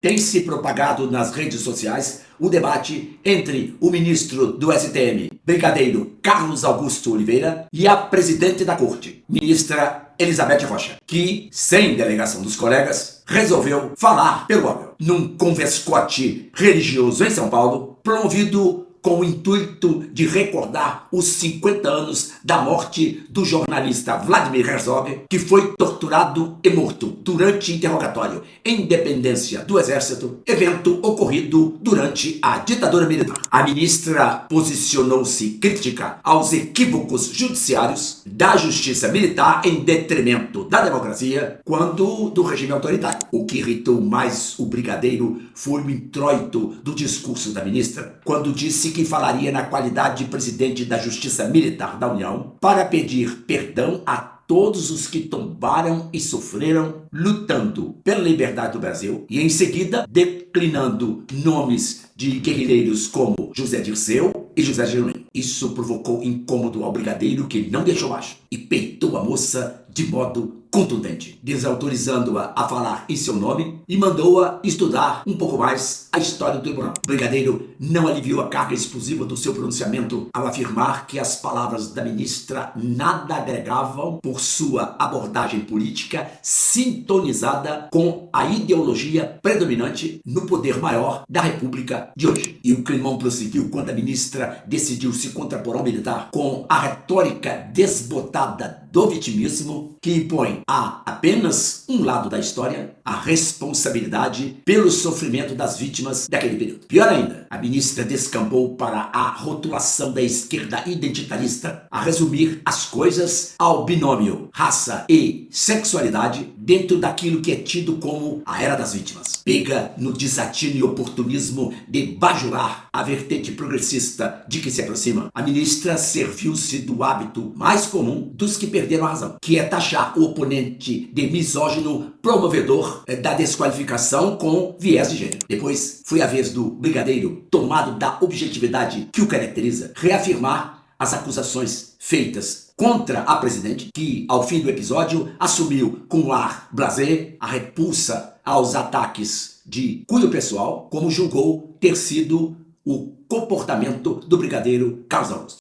Tem se propagado nas redes sociais o debate entre o ministro do STM, brigadeiro Carlos Augusto Oliveira, e a presidente da corte, ministra Elizabeth Rocha, que, sem delegação dos colegas, resolveu falar pelo óbvio, num converscote religioso em São Paulo, promovido com o intuito de recordar os 50 anos da morte do jornalista Vladimir Herzog, que foi torturado e morto durante interrogatório em dependência do Exército, evento ocorrido durante a ditadura militar. A ministra posicionou-se crítica aos equívocos judiciários da justiça militar em detrimento da democracia quando do regime autoritário. O que irritou mais o brigadeiro foi o introito do discurso da ministra, quando disse que falaria na qualidade de presidente da Justiça Militar da União para pedir perdão a todos os que tombaram e sofreram lutando pela liberdade do Brasil e, em seguida, declinando nomes de guerrilheiros como José Dirceu e José Genuíno. Isso provocou incômodo ao brigadeiro, que não deixou baixo e peitou a moça de modo contundente, desautorizando-a a falar em seu nome e mandou-a estudar um pouco mais a história do tribunal. O brigadeiro não aliviou a carga explosiva do seu pronunciamento ao afirmar que as palavras da ministra nada agregavam por sua abordagem política sintonizada com a ideologia predominante no poder maior da República de hoje. E o climão prosseguiu quando a ministra decidiu se contrapor ao militar com a retórica desbotada do vitimismo, que impõe a apenas um lado da história a responsabilidade pelo sofrimento das vítimas daquele período. Pior ainda, a ministra descambou para a rotulação da esquerda identitarista, a resumir as coisas ao binômio raça e sexualidade dentro daquilo que é tido como a era das vítimas. Pega no desatino e oportunismo de bajular a vertente progressista de que se aproxima, a ministra serviu-se do hábito mais comum dos que perderam a razão, que é taxar o oponente de misógino promovedor da desqualificação com viés de gênero. Depois foi a vez do brigadeiro, tomado da objetividade que o caracteriza, reafirmar as acusações feitas contra a presidente, que, ao fim do episódio, assumiu com ar blasé a repulsa aos ataques de cunho pessoal, como julgou ter sido o comportamento do brigadeiro Carlos Augusto.